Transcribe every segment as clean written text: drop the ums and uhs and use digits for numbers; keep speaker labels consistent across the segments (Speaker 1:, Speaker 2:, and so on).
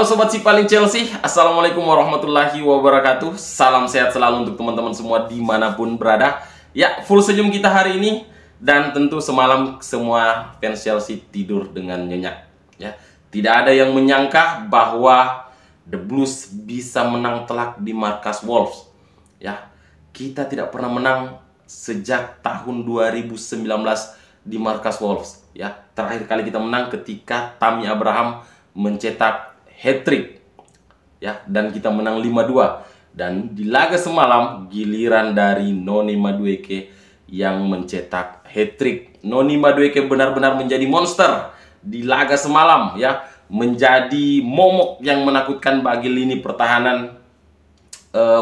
Speaker 1: Sobat Si Paling Chelsea, Assalamualaikum warahmatullahi wabarakatuh. Salam sehat selalu untuk teman-teman semua dimanapun berada. Ya, full senyum kita hari ini. Dan tentu semalam semua fans Chelsea tidur dengan nyenyak. Ya, tidak ada yang menyangka bahwa The Blues bisa menang telak di markas Wolves. Ya, kita tidak pernah menang sejak tahun 2019 di markas Wolves. Ya, terakhir kali kita menang ketika Tammy Abraham mencetak hat-trick, ya, dan kita menang 5-2. Dan di laga semalam giliran dari Noni Madueke yang mencetak hat-trick. Noni Madueke benar-benar menjadi monster di laga semalam, ya, menjadi momok yang menakutkan bagi lini pertahanan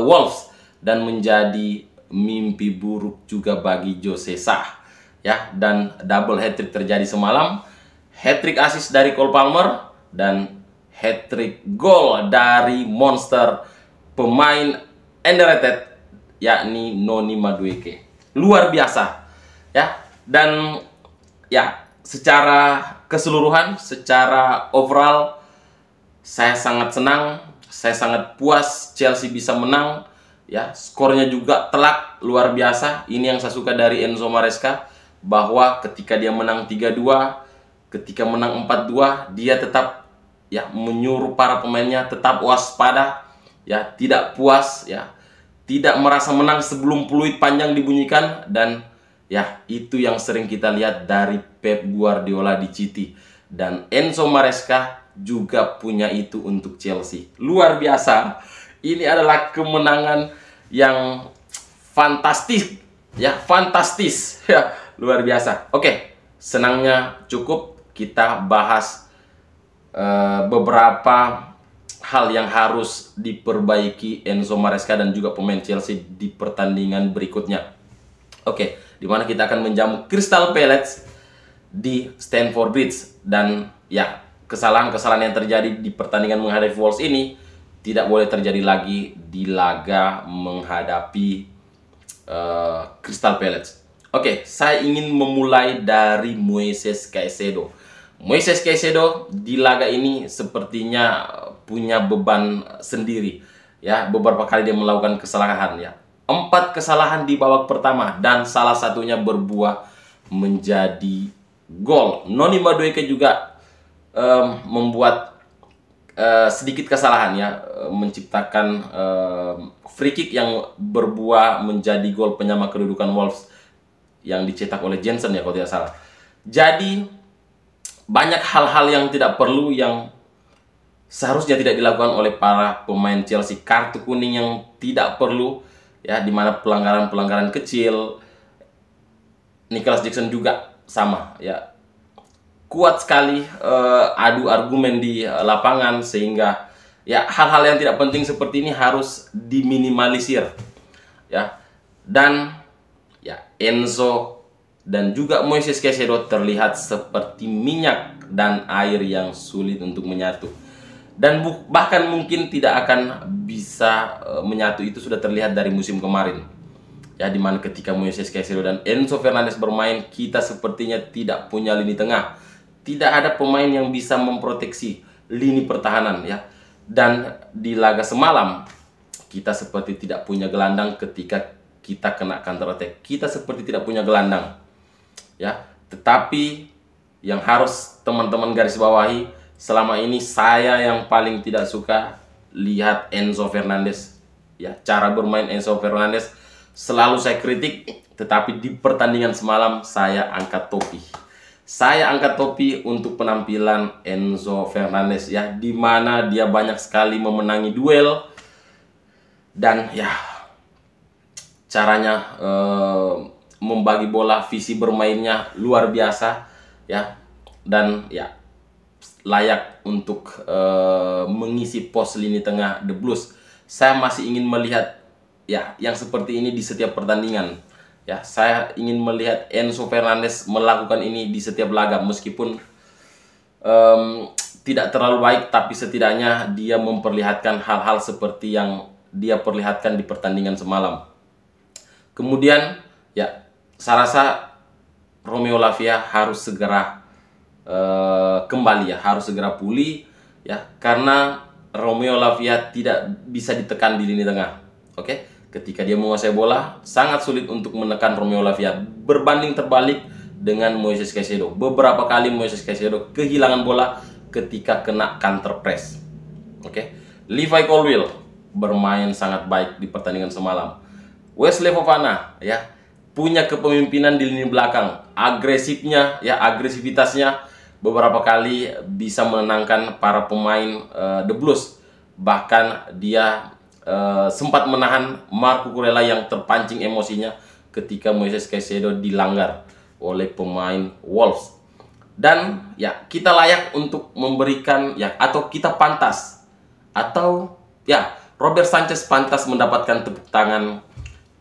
Speaker 1: Wolves dan menjadi mimpi buruk juga bagi Jose Sah, ya. Dan double hat-trick terjadi semalam, hat-trick assist dari Cole Palmer dan hat-trick gol dari monster pemain underrated yakni Noni Madueke. Luar biasa, ya. Dan ya, secara keseluruhan, secara overall saya sangat senang, saya sangat puas Chelsea bisa menang, ya. Skornya juga telak, luar biasa. Ini yang saya suka dari Enzo Maresca, bahwa ketika dia menang 3-2, ketika menang 4-2, dia tetap, ya, menyuruh para pemainnya tetap waspada, ya, tidak puas, ya, tidak merasa menang sebelum peluit panjang dibunyikan. Dan ya, itu yang sering kita lihat dari Pep Guardiola di City, dan Enzo Maresca juga punya itu untuk Chelsea. Luar biasa. Ini adalah kemenangan yang fantastis, ya, fantastis, ya, luar biasa. Oke, senangnya cukup. Kita bahas beberapa hal yang harus diperbaiki Enzo Maresca dan juga pemain Chelsea di pertandingan berikutnya. Oke, dimana kita akan menjamu Crystal Palace di Stamford Bridge. Dan ya, kesalahan-kesalahan yang terjadi di pertandingan menghadapi Wolves ini tidak boleh terjadi lagi di laga menghadapi Crystal Palace. Oke, saya ingin memulai dari Moises Caicedo. Moises Caicedo di laga ini sepertinya punya beban sendiri, ya. Beberapa kali dia melakukan kesalahan, ya. 4 kesalahan di babak pertama dan salah satunya berbuah menjadi gol. Noni Madueke juga membuat sedikit kesalahan, ya, menciptakan free kick yang berbuah menjadi gol penyama kedudukan Wolves yang dicetak oleh Jensen, ya, kalau tidak salah. Jadi banyak hal-hal yang tidak perlu yang seharusnya tidak dilakukan oleh para pemain Chelsea. Kartu kuning yang tidak perlu, ya, dimana pelanggaran-pelanggaran kecil. Nicholas Jackson juga sama, ya, kuat sekali adu argumen di lapangan, sehingga ya, hal-hal yang tidak penting seperti ini harus diminimalisir, ya. Dan ya, Enzo dan juga Moises Caicedo terlihat seperti minyak dan air yang sulit untuk menyatu. Dan bahkan mungkin tidak akan bisa menyatu. Itu sudah terlihat dari musim kemarin, ya, dimana ketika Moises Caicedo dan Enzo Fernandez bermain, kita sepertinya tidak punya lini tengah. Tidak ada pemain yang bisa memproteksi lini pertahanan, ya. Dan di laga semalam kita seperti tidak punya gelandang ketika kita kena counter attack. Kita seperti tidak punya gelandang, ya. Tetapi yang harus teman-teman garis bawahi, selama ini saya yang paling tidak suka lihat Enzo Fernandez, ya. Cara bermain Enzo Fernandez selalu saya kritik, tetapi di pertandingan semalam saya angkat topi. Saya angkat topi untuk penampilan Enzo Fernandez, ya, dimana dia banyak sekali memenangi duel. Dan ya, caranya membagi bola, visi bermainnya luar biasa, ya. Dan ya, layak untuk mengisi pos lini tengah The Blues. Saya masih ingin melihat, ya, yang seperti ini di setiap pertandingan, ya. Saya ingin melihat Enzo Fernandez melakukan ini di setiap laga, meskipun tidak terlalu baik, tapi setidaknya dia memperlihatkan hal-hal seperti yang dia perlihatkan di pertandingan semalam. Kemudian ya, saya rasa Romeo Lavia harus segera kembali, ya, harus segera pulih, ya, karena Romeo Lavia tidak bisa ditekan di lini tengah. Oke, ketika dia menguasai bola, sangat sulit untuk menekan Romeo Lavia. Berbanding terbalik dengan Moises Caicedo. Beberapa kali Moises Caicedo kehilangan bola ketika kena counter press. Oke, Levi Colwill bermain sangat baik di pertandingan semalam. Wesley Fofana ya punya kepemimpinan di lini belakang, agresifnya ya, agresivitasnya beberapa kali bisa menenangkan para pemain The Blues. Bahkan dia sempat menahan Marco Kurela yang terpancing emosinya ketika Moises Caicedo dilanggar oleh pemain Wolves. Dan ya, kita layak untuk memberikan ya, atau kita pantas, atau ya, Robert Sanchez pantas mendapatkan tepuk tangan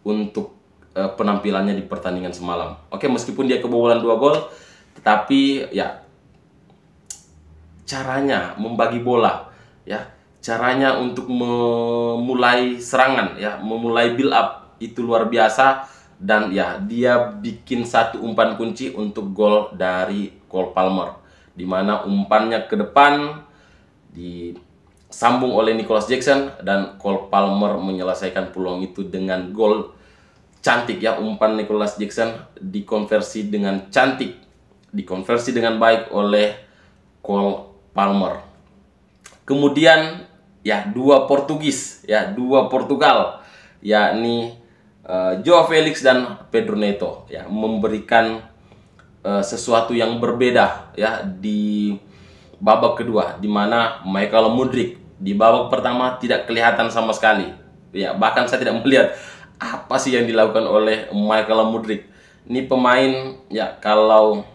Speaker 1: untuk penampilannya di pertandingan semalam. Oke, meskipun dia kebobolan 2 gol, tetapi ya, caranya membagi bola ya, caranya untuk memulai serangan ya, memulai build up itu luar biasa. Dan ya, dia bikin satu umpan kunci untuk gol dari Cole Palmer, dimana umpannya ke depan disambung oleh Nicholas Jackson dan Cole Palmer menyelesaikan peluang itu dengan gol cantik ya. Umpan Nicholas Jackson dikonversi dengan cantik, dikonversi dengan baik oleh Cole Palmer. Kemudian ya, 2 Portugis ya, 2 Portugal, yakni Joao Felix dan Pedro Neto ya, memberikan sesuatu yang berbeda ya di babak kedua, di mana Michael Mudryk di babak pertama tidak kelihatan sama sekali ya, bahkan saya tidak melihat apa sih yang dilakukan oleh Michael Mudryk. Ini pemain ya, kalau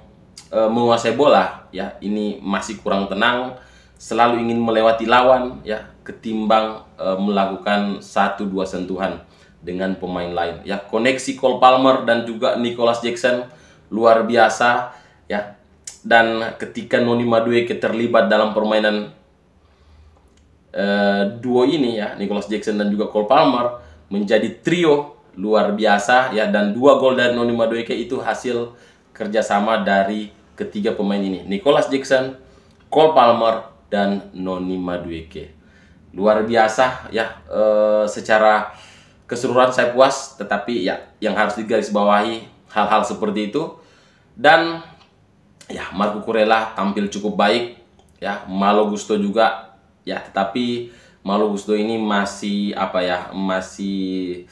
Speaker 1: menguasai bola ya, ini masih kurang tenang, selalu ingin melewati lawan ya, ketimbang melakukan 1-2 sentuhan dengan pemain lain ya. Koneksi Cole Palmer dan juga Nicholas Jackson luar biasa ya. Dan ketika Noni Madueke terlibat dalam permainan duo ini ya, Nicholas Jackson dan juga Cole Palmer menjadi trio luar biasa ya. Dan 2 gol dari Noni Madueke itu hasil kerjasama dari ketiga pemain ini, Nicholas Jackson, Cole Palmer, dan Noni Madueke. Luar biasa ya. Secara keseluruhan saya puas, tetapi ya, yang harus digarisbawahi hal-hal seperti itu. Dan ya, Marco Kurela tampil cukup baik ya, Malo Gusto juga ya, tetapi Malo Gusto ini masih apa ya, masih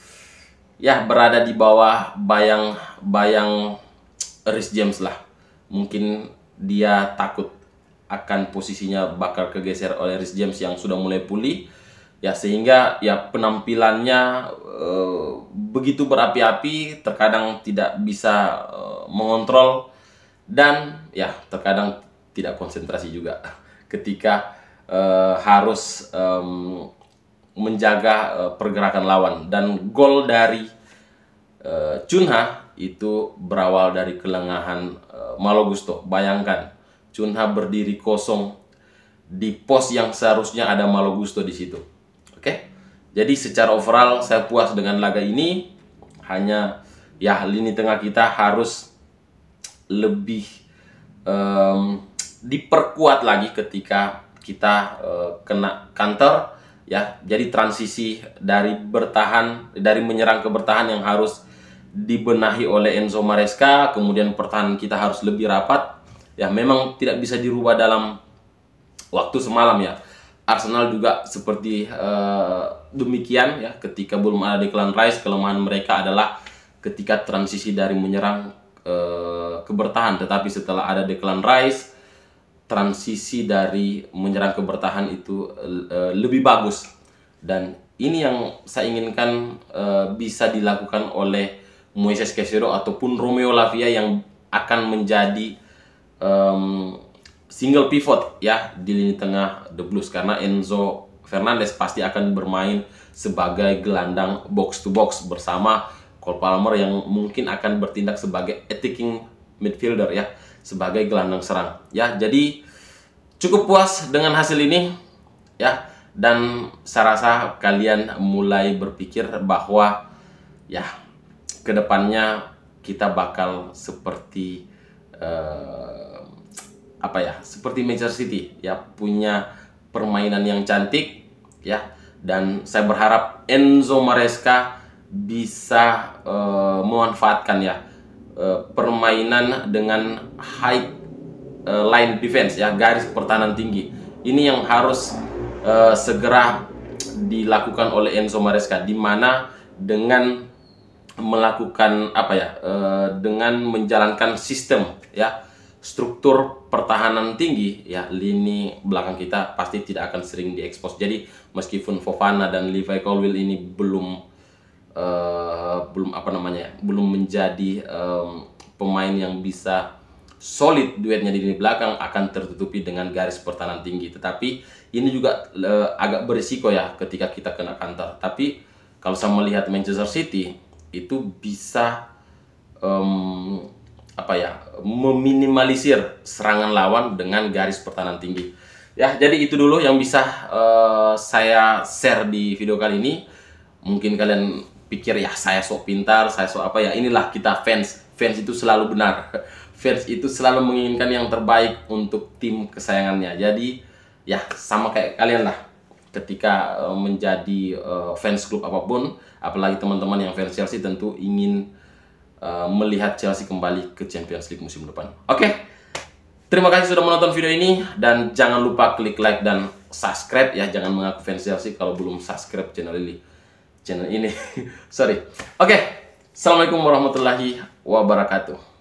Speaker 1: ya berada di bawah bayang-bayang Reece James lah. Mungkin dia takut akan posisinya bakal kegeser oleh Reece James yang sudah mulai pulih ya, sehingga ya penampilannya begitu berapi-api, terkadang tidak bisa mengontrol, dan ya terkadang tidak konsentrasi juga ketika harus menjaga pergerakan lawan. Dan gol dari Cunha itu berawal dari kelengahan Malo Gusto. Bayangkan, Cunha berdiri kosong di pos yang seharusnya ada Malo Gusto di situ. Oke, jadi secara overall saya puas dengan laga ini. Hanya ya, lini tengah kita harus lebih diperkuat lagi ketika kita kena counter ya. Jadi transisi dari menyerang ke bertahan yang harus dibenahi oleh Enzo Maresca. Kemudian pertahanan kita harus lebih rapat ya. Memang tidak bisa dirubah dalam waktu semalam ya. Arsenal juga seperti demikian ya, ketika belum ada Declan Rice. Kelemahan mereka adalah ketika transisi dari menyerang ke bertahan. Tetapi setelah ada Declan Rice, transisi dari menyerang ke bertahan itu lebih bagus. Dan ini yang saya inginkan bisa dilakukan oleh Moises Caicedo ataupun Romeo Lavia, yang akan menjadi single pivot ya di lini tengah The Blues, karena Enzo Fernandez pasti akan bermain sebagai gelandang box to box bersama Cole Palmer, yang mungkin akan bertindak sebagai attacking midfielder ya, sebagai gelandang serang ya. Jadi cukup puas dengan hasil ini ya, dan saya rasa kalian mulai berpikir bahwa ya, kedepannya kita bakal seperti seperti Manchester City ya, punya permainan yang cantik ya, dan saya berharap Enzo Maresca bisa memanfaatkan ya permainan dengan high line defense ya, garis pertahanan tinggi. Ini yang harus segera dilakukan oleh Enzo Maresca, di mana dengan melakukan apa ya, dengan menjalankan sistem ya, struktur pertahanan tinggi ya, lini belakang kita pasti tidak akan sering diekspos. Jadi meskipun Fofana dan Levi Colwill ini belum apa namanya, belum menjadi pemain yang bisa solid duetnya di lini belakang, akan tertutupi dengan garis pertahanan tinggi. Tetapi ini juga agak berisiko ya ketika kita kena counter. Tapi kalau saya melihat Manchester City itu bisa apa ya, meminimalisir serangan lawan dengan garis pertahanan tinggi. Ya, jadi itu dulu yang bisa saya share di video kali ini. Mungkin kalian pikir ya saya sok pintar, saya sok apa ya, inilah kita fans. Fans itu selalu benar. Fans itu selalu menginginkan yang terbaik untuk tim kesayangannya. Jadi ya sama kayak kalian lah, ketika menjadi fans klub apapun, apalagi teman-teman yang fans Chelsea tentu ingin melihat Chelsea kembali ke Champions League musim depan. Oke, terima kasih sudah menonton video ini, dan jangan lupa klik like dan subscribe ya. Jangan mengaku fans Chelsea kalau belum subscribe channel ini. Sorry. Oke, assalamualaikum warahmatullahi wabarakatuh.